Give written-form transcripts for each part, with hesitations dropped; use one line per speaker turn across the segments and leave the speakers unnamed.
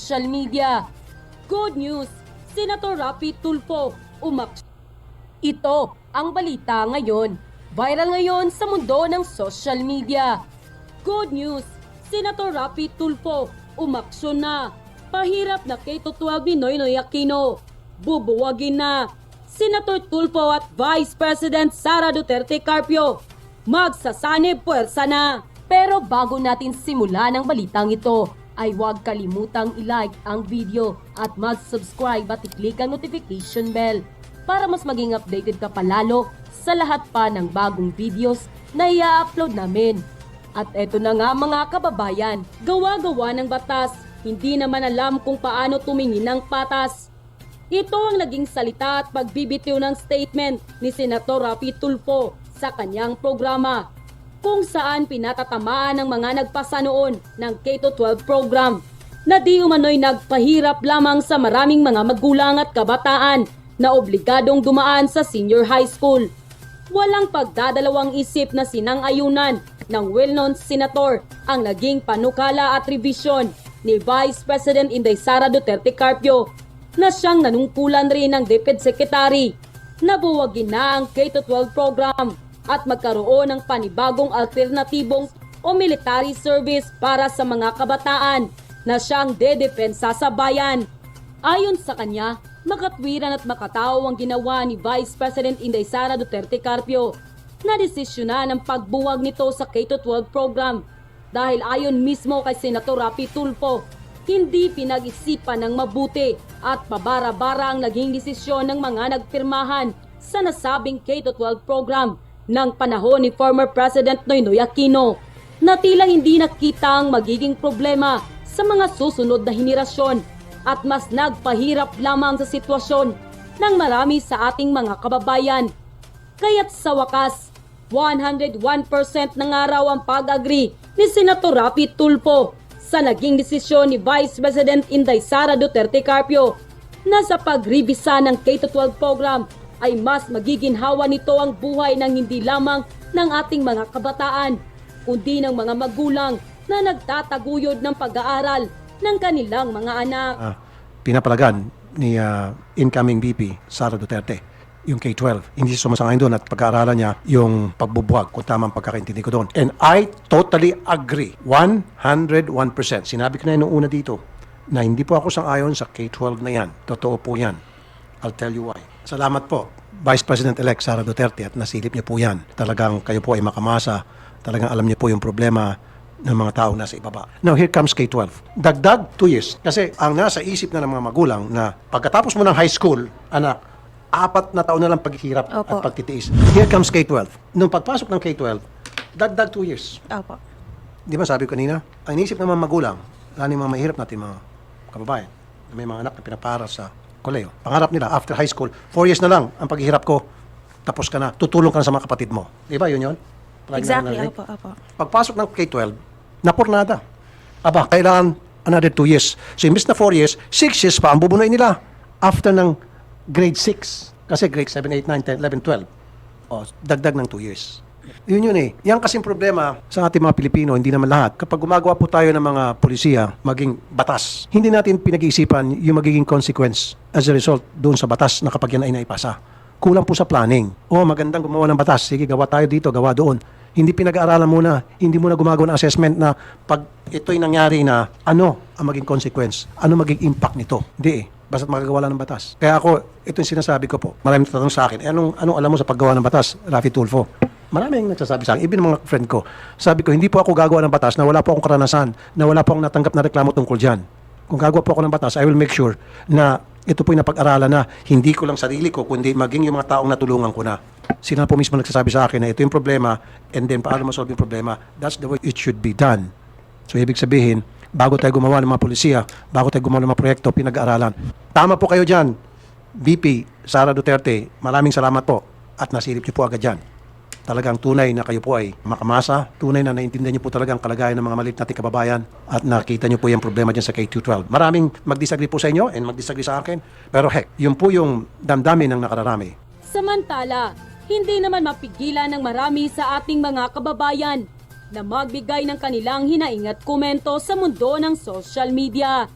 social media. Good news! Senator Rapi Tulfo umaksyon. Ito ang balita ngayon. Viral ngayon sa mundo ng social media. Good news! Senator Rapi Tulfo umaksyon na. Pahirap na K-12 ni Noynoy Aquino. Bubuwagin na. Senator Tulfo at Vice President Sara Duterte Carpio magsasanib puwersa na. Pero bago natin simulan ang balitang ito, ay huwag kalimutang i-like ang video at mag-subscribe at i-click ang notification bell para mas maging updated ka palalo sa lahat pa ng bagong videos na i-upload namin. At eto na nga mga kababayan, gawa-gawa ng batas, hindi naman alam kung paano tumingin ng patas. Ito ang naging salita at pagbibitiw ng statement ni Senator Rapi Tulfo sa kanyang programa, kung saan pinatatamaan ng mga nagpasa noon ng K-12 program na di umano'y nagpahirap lamang sa maraming mga magulang at kabataan na obligadong dumaan sa senior high school. Walang pagdadalawang isip na sinang-ayunan ng well-known senator ang naging panukala at revision ni Vice President Inday Sara Duterte Carpio na siyang nanungkulan rin ng DepEd Secretary na buwagin na ang K-12 program at magkaroon ng panibagong alternatibong o military service para sa mga kabataan na siyang dedepensa sa bayan. Ayon sa kanya, makatwiran at makatao ang ginawa ni Vice President Inday Sara Duterte Carpio na desisyonan ang pagbuwag nito sa K-12 program dahil ayon mismo kay Senator Rapi Tulfo, hindi pinag-isipan ng mabuti at pabara-bara ang naging desisyon ng mga nagpirmahan sa nasabing K-12 program ng panahon ni former President Noynoy Aquino na tila hindi nakita ang magiging problema sa mga susunod na henerasyon at mas nagpahirap lamang sa sitwasyon ng marami sa ating mga kababayan. Kaya't sa wakas, 101% ng araw ang pag-agree ni Senator Rapi Tulfo sa naging desisyon ni Vice President Inday Sara Duterte Carpio na sa pagribisa ng K-12 program ay mas magiginhawa nito ang buhay ng hindi lamang ng ating mga kabataan, kundi ng mga magulang na nagtataguyod ng pag-aaral ng kanilang mga anak.
Pinapalagan ni incoming VP Sara Duterte yung K-12. Hindi siya sumasangay doon at pag-aaralan niya yung pagbubuwag, kung tamang pagkakaintindi ko doon. And I totally agree, 101%. Sinabi ko na yun noong una dito na hindi po ako sang-ayon sa K-12 na yan. Totoo po yan. I'll tell you why. Salamat po, Vice President-elect Sara Duterte, at nasilip niyo po yan. Talagang kayo po ay makamasa. Talagang alam niyo po yung problema ng mga taong nasa ibaba. Now, here comes K-12. Dagdag 2 years. Kasi ang nasa isip na ng mga magulang na pagkatapos mo ng high school, anak, 4 na taon na lang paghihirap at pagtitiis. Here comes K-12. Nung pagpasok ng K-12, dagdag 2 years.
Opo.
Di ba sabi ko kanina, ang inisip ng mga magulang, lalo yung mga mahirap natin mga kababayan, na may mga anak na pinapara sa koleyo. Pangarap nila, after high school, 4 years na lang ang paghihirap ko, tapos ka na, tutulong ka na sa mga kapatid mo. Di ba, yun?
Exactly, opo.
Pagpasok ng K-12, napurnada. Aba, kailangan another 2 years. So, imbis na 4 years, 6 years pa ang bubunuin nila after ng grade 6. Kasi grade 7, 8, 9, 10, 11, 12. O, dagdag ng 2 years. Yun eh. Yan kasing problema sa ating mga Pilipino, hindi naman lahat. Kapag gumagawa po tayo ng mga polisiya, maging batas, hindi natin pinag-iisipan yung magiging consequence as a result doon sa batas na kapag yan ay naipasa. Kulang po sa planning. O, magandang gumawa ng batas. Sige, gawa tayo dito, gawa doon. Hindi pinag-aaralan muna, hindi muna gumagawa ng assessment na pag ito'y nangyari na ano ang maging consequence, ano magiging impact nito. Hindi eh. Basta't magagawa lang ng batas. Kaya ako, ito yung sinasabi ko po. Maraming tatanong sa akin, anong alam mo sa paggawa ng batas, Rapi Tulfo? Maraming nagsasabi sa akin, even mga friend ko. Sabi ko, hindi po ako gagawa ng batas na wala po akong karanasan, na wala po akong natanggap na reklamo tungkol dyan. Kung gagawa po ako ng batas, I will make sure na ito po yung napag-aralan na hindi ko lang sarili ko, kundi maging yung mga taong natulungan ko na. Sila po mismo nagsasabi sa akin na ito yung problema, and then paano masolve yung problema. That's the way it should be done. So, ibig sabihin, bago tayo gumawa ng mga polisiya, bago tayo gumawa ng mga proyekto, pinag-aaralan. Tama po kayo dyan, VP Sara Duterte, maraming salamat po at nasilip niyo po agad dyan. Talagang tunay na kayo po ay makamasa, tunay na naintindihan niyo po talagang kalagayan ng mga maliit nating kababayan at nakita niyo po yung problema dyan sa K-12. Maraming mag-disagree po sa inyo and mag-disagree sa akin, pero heck, yun po yung damdamin ng nakararami.
Samantala, hindi naman mapigilan ng marami sa ating mga kababayan na magbigay ng kanilang hinaing at komento sa mundo ng social media.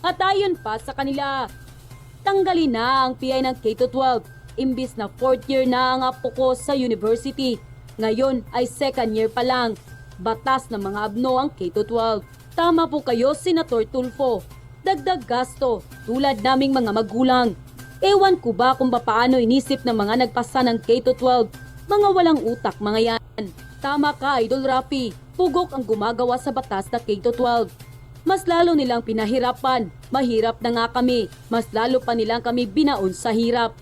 At ayon pa sa kanila, tanggalin na ang PI ng K-12 imbis na 4th year na ang apo ko sa university. Ngayon ay 2nd year pa lang. Batas ng mga abno ang K-12. Tama po kayo, Senator Tulfo. Dagdag gasto tulad naming mga magulang. Ewan ko ba kung paano inisip ng mga nagpasa ng K-12. Mga walang utak mga yan. Tama ka, Idol Rafi. Pugok ang gumagawa sa batas na K-12. Mas lalo nilang pinahirapan. Mahirap na nga kami. Mas lalo pa nilang kami binaon sa hirap.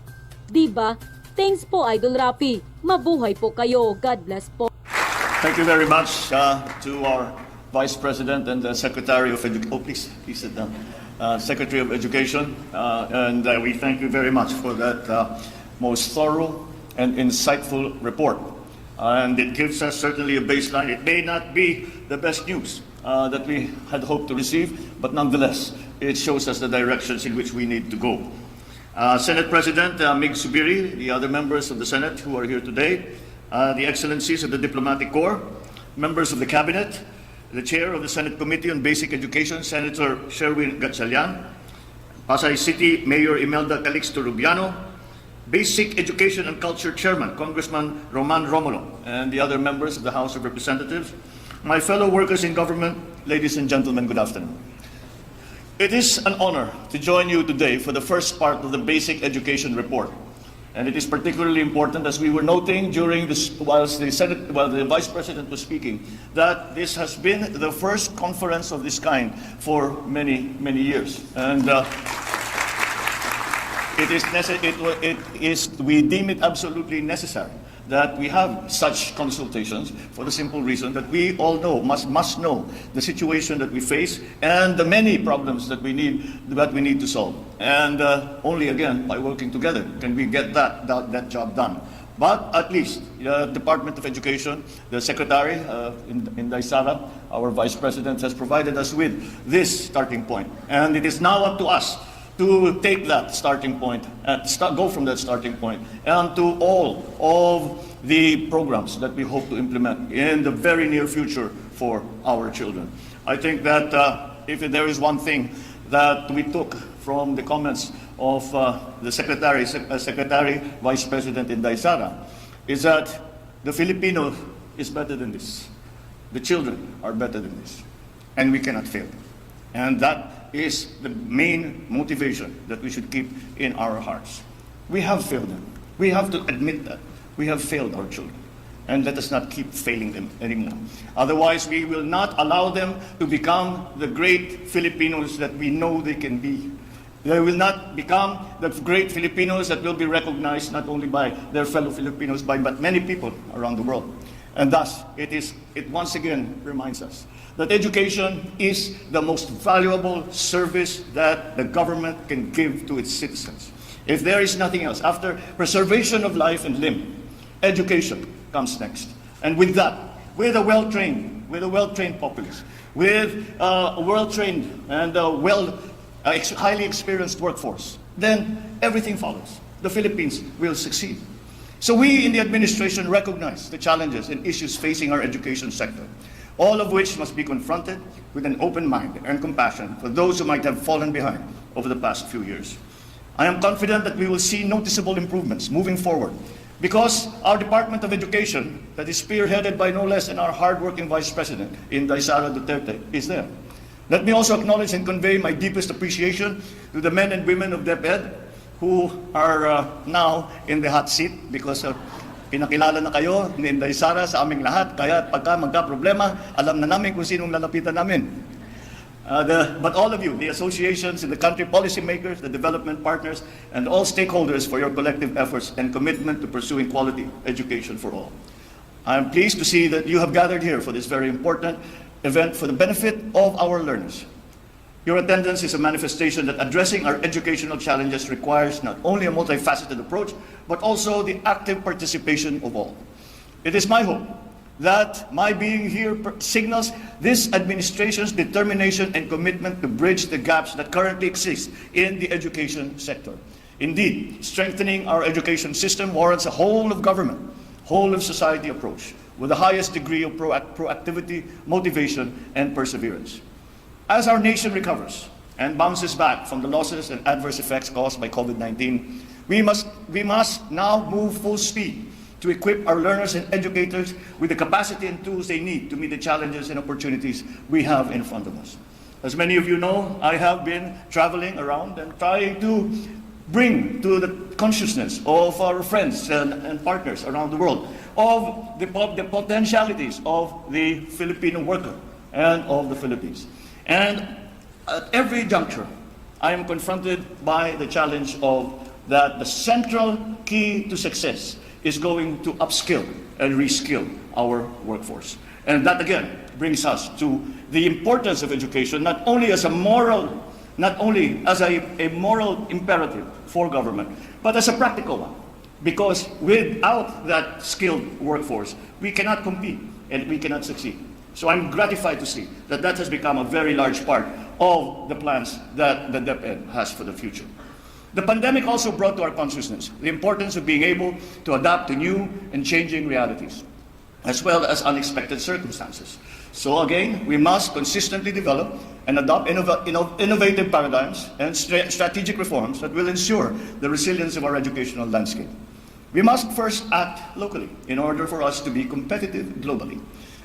Diba? Thanks po, Idol Rafi. Mabuhay po kayo. God bless po.
Thank you very much to our Vice President and the Secretary of Education. Oh, please sit down. Secretary of Education. And we thank you very much for that most thorough and insightful report. And it gives us certainly a baseline. It may not be the best news that we had hoped to receive, but nonetheless, it shows us the directions in which we need to go. Senate President Mig Subiri, the other members of the Senate who are here today, the Excellencies of the Diplomatic Corps, members of the Cabinet, the Chair of the Senate Committee on Basic Education, Senator Sherwin Gatchalian, Pasay City Mayor Imelda Calixto Rubiano, Basic Education and Culture Chairman, Congressman Roman Romulo, and the other members of the House of Representatives, my fellow workers in government, ladies and gentlemen, good afternoon. It is an honor to join you today for the first part of the Basic Education Report. And it is particularly important, as we were noting during this, while the Vice President was speaking, that this has been the first conference of this kind for many, many years. And we deem it absolutely necessary that we have such consultations for the simple reason that we all know, must know the situation that we face and the many problems that we need to solve. And only again by working together can we get that job done. But at least the Department of Education, the Secretary in Daisara, our Vice President, has provided us with this starting point. And it is now up to us to take that starting point and go from that starting point and to all of the programs that we hope to implement in the very near future for our children. I think that if there is one thing that we took from the comments of the Secretary, Vice President in Daisara, is that the Filipino is better than this. The children are better than this. And we cannot fail. And that is the main motivation that we should keep in our hearts. We have failed them. We have to admit that. We have failed our children. And let us not keep failing them anymore. Otherwise, we will not allow them to become the great Filipinos that we know they can be. They will not become the great Filipinos that will be recognized not only by their fellow Filipinos, but many people around the world. And thus, it once again reminds us that education is the most valuable service that the government can give to its citizens. If there is nothing else, after preservation of life and limb, education comes next. And with that, with a well-trained populace, with a well-trained and highly experienced workforce, then everything follows. The Philippines will succeed. So we in the administration recognize the challenges and issues facing our education sector, all of which must be confronted with an open mind and compassion for those who might have fallen behind over the past few years. I am confident that we will see noticeable improvements moving forward because our Department of Education, that is spearheaded by no less than our hardworking Vice President in Daisara Duterte, is there. Let me also acknowledge and convey my deepest appreciation to the men and women of DepEd who are now in the hot seat because pinakilala na kayo ni Inday Sara sa aming lahat, kaya pagka magka-problema, alam na namin kung sinong lalapitan namin. But all of you, the associations in the country, policymakers, the development partners, and all stakeholders for your collective efforts and commitment to pursuing quality education for all. I am pleased to see that you have gathered here for this very important event for the benefit of our learners. Your attendance is a manifestation that addressing our educational challenges requires not only a multifaceted approach, but also the active participation of all. It is my hope that my being here signals this administration's determination and commitment to bridge the gaps that currently exist in the education sector. Indeed, strengthening our education system warrants a whole of government, whole of society approach with the highest degree of proactivity, motivation, and perseverance. As our nation recovers and bounces back from the losses and adverse effects caused by COVID-19, we must now move full speed to equip our learners and educators with the capacity and tools they need to meet the challenges and opportunities we have in front of us. As many of you know, I have been traveling around and trying to bring to the consciousness of our friends and partners around the world of the potentialities of the Filipino worker and of the Philippines. And at every juncture, I am confronted by the challenge of that the central key to success is going to upskill and reskill our workforce. And that again brings us to the importance of education, not only as a moral imperative for government, but as a practical one. Because without that skilled workforce, we cannot compete and we cannot succeed. So I'm gratified to see that that has become a very large part of the plans that the DepEd has for the future. The pandemic also brought to our consciousness the importance of being able to adapt to new and changing realities, as well as unexpected circumstances. So again, we must consistently develop and adopt innovative paradigms and strategic reforms that will ensure the resilience of our educational landscape. We must first act locally in order for us to be competitive globally.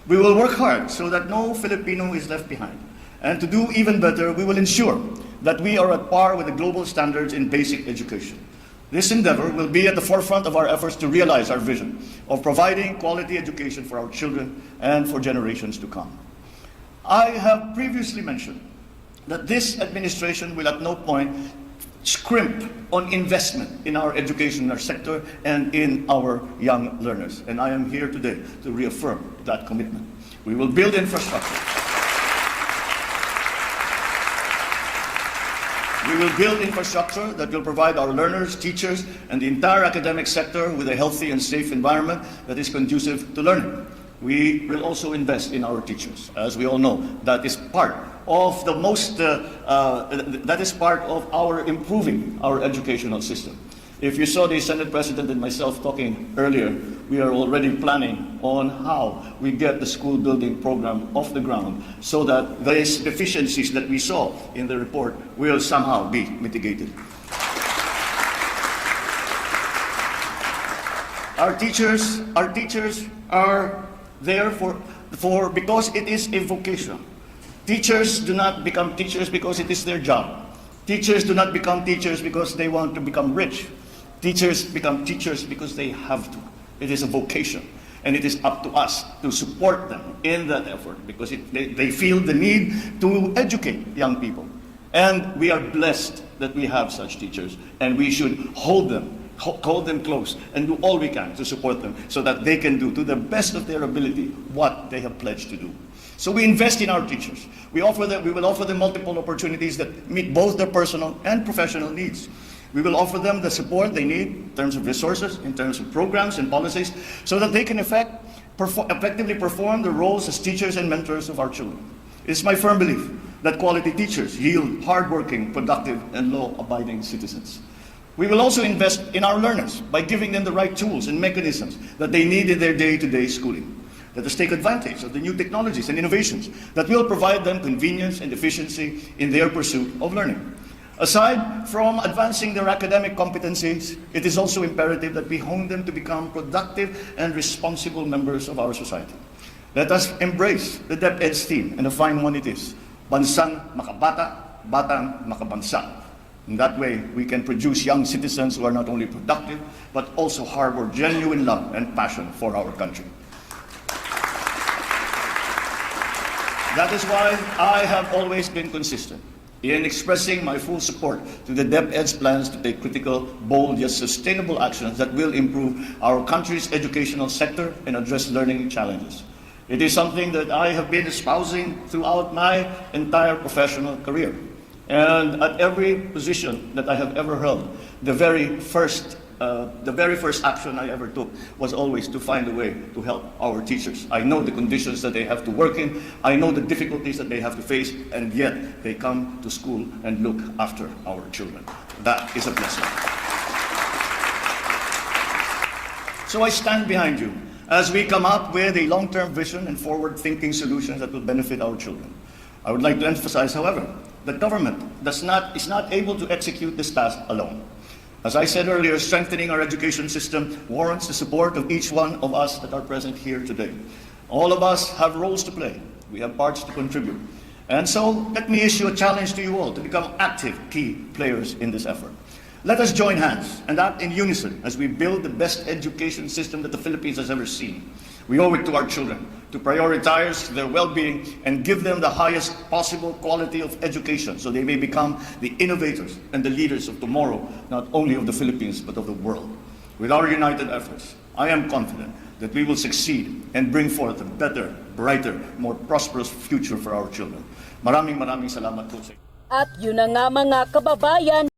We will work hard so that no Filipino is left behind. And to do even better, we will ensure that we are at par with the global standards in basic education. This endeavor will be at the forefront of our efforts to realize our vision of providing quality education for our children and for generations to come. I have previously mentioned that this administration will at no point scrimp on investment in our educational sector and in our young learners. And I am here today to reaffirm that commitment. We will build infrastructure. We will build infrastructure that will provide our learners, teachers, and the entire academic sector with a healthy and safe environment that is conducive to learning. We will also invest in our teachers. As we all know, that is part of our improving our educational system. If you saw the Senate President and myself talking earlier, we are already planning on how we get the school building program off the ground so that these deficiencies that we saw in the report will somehow be mitigated. Our teachers are there because it is a vocation. Teachers do not become teachers because it is their job. Teachers do not become teachers because they want to become rich. Teachers become teachers because they have to. It is a vocation, and it is up to us to support them in that effort because they feel the need to educate young people. And we are blessed that we have such teachers, and we should hold them close and do all we can to support them so that they can do to the best of their ability what they have pledged to do. So we invest in our teachers. We will offer them multiple opportunities that meet both their personal and professional needs. We will offer them the support they need in terms of resources, in terms of programs and policies, so that they can effectively perform their roles as teachers and mentors of our children. It is my firm belief that quality teachers yield hardworking, productive, and law-abiding citizens. We will also invest in our learners by giving them the right tools and mechanisms that they need in their day-to-day schooling. Let us take advantage of the new technologies and innovations that will provide them convenience and efficiency in their pursuit of learning. Aside from advancing their academic competencies, it is also imperative that we hone them to become productive and responsible members of our society. Let us embrace the DepEd's theme, and a fine one it is, Bansang Makabata, Batang Makabansa. In that way, we can produce young citizens who are not only productive, but also harbor genuine love and passion for our country. That is why I have always been consistent in expressing my full support to the DepEd's plans to take critical, bold, yet sustainable actions that will improve our country's educational sector and address learning challenges. It is something that I have been espousing throughout my entire professional career. And at every position that I have ever held, the very first action I ever took was always to find a way to help our teachers. I know the conditions that they have to work in, I know the difficulties that they have to face, and yet they come to school and look after our children. That is a blessing. So I stand behind you as we come up with a long-term vision and forward-thinking solutions that will benefit our children. I would like to emphasize, however, the government is not able to execute this task alone. As I said earlier, strengthening our education system warrants the support of each one of us that are present here today. All of us have roles to play. We have parts to contribute. And so, let me issue a challenge to you all to become active key players in this effort. Let us join hands and act in unison as we build the best education system that the Philippines has ever seen. We owe it to our children to prioritize their well-being and give them the highest possible quality of education so they may become the innovators and the leaders of tomorrow, not only of the Philippines but of the world. With our united efforts, I am confident that we will succeed and bring forth a better, brighter, more prosperous future for our children. Maraming salamat po sa inyo.
At yun na nga mga kababayan,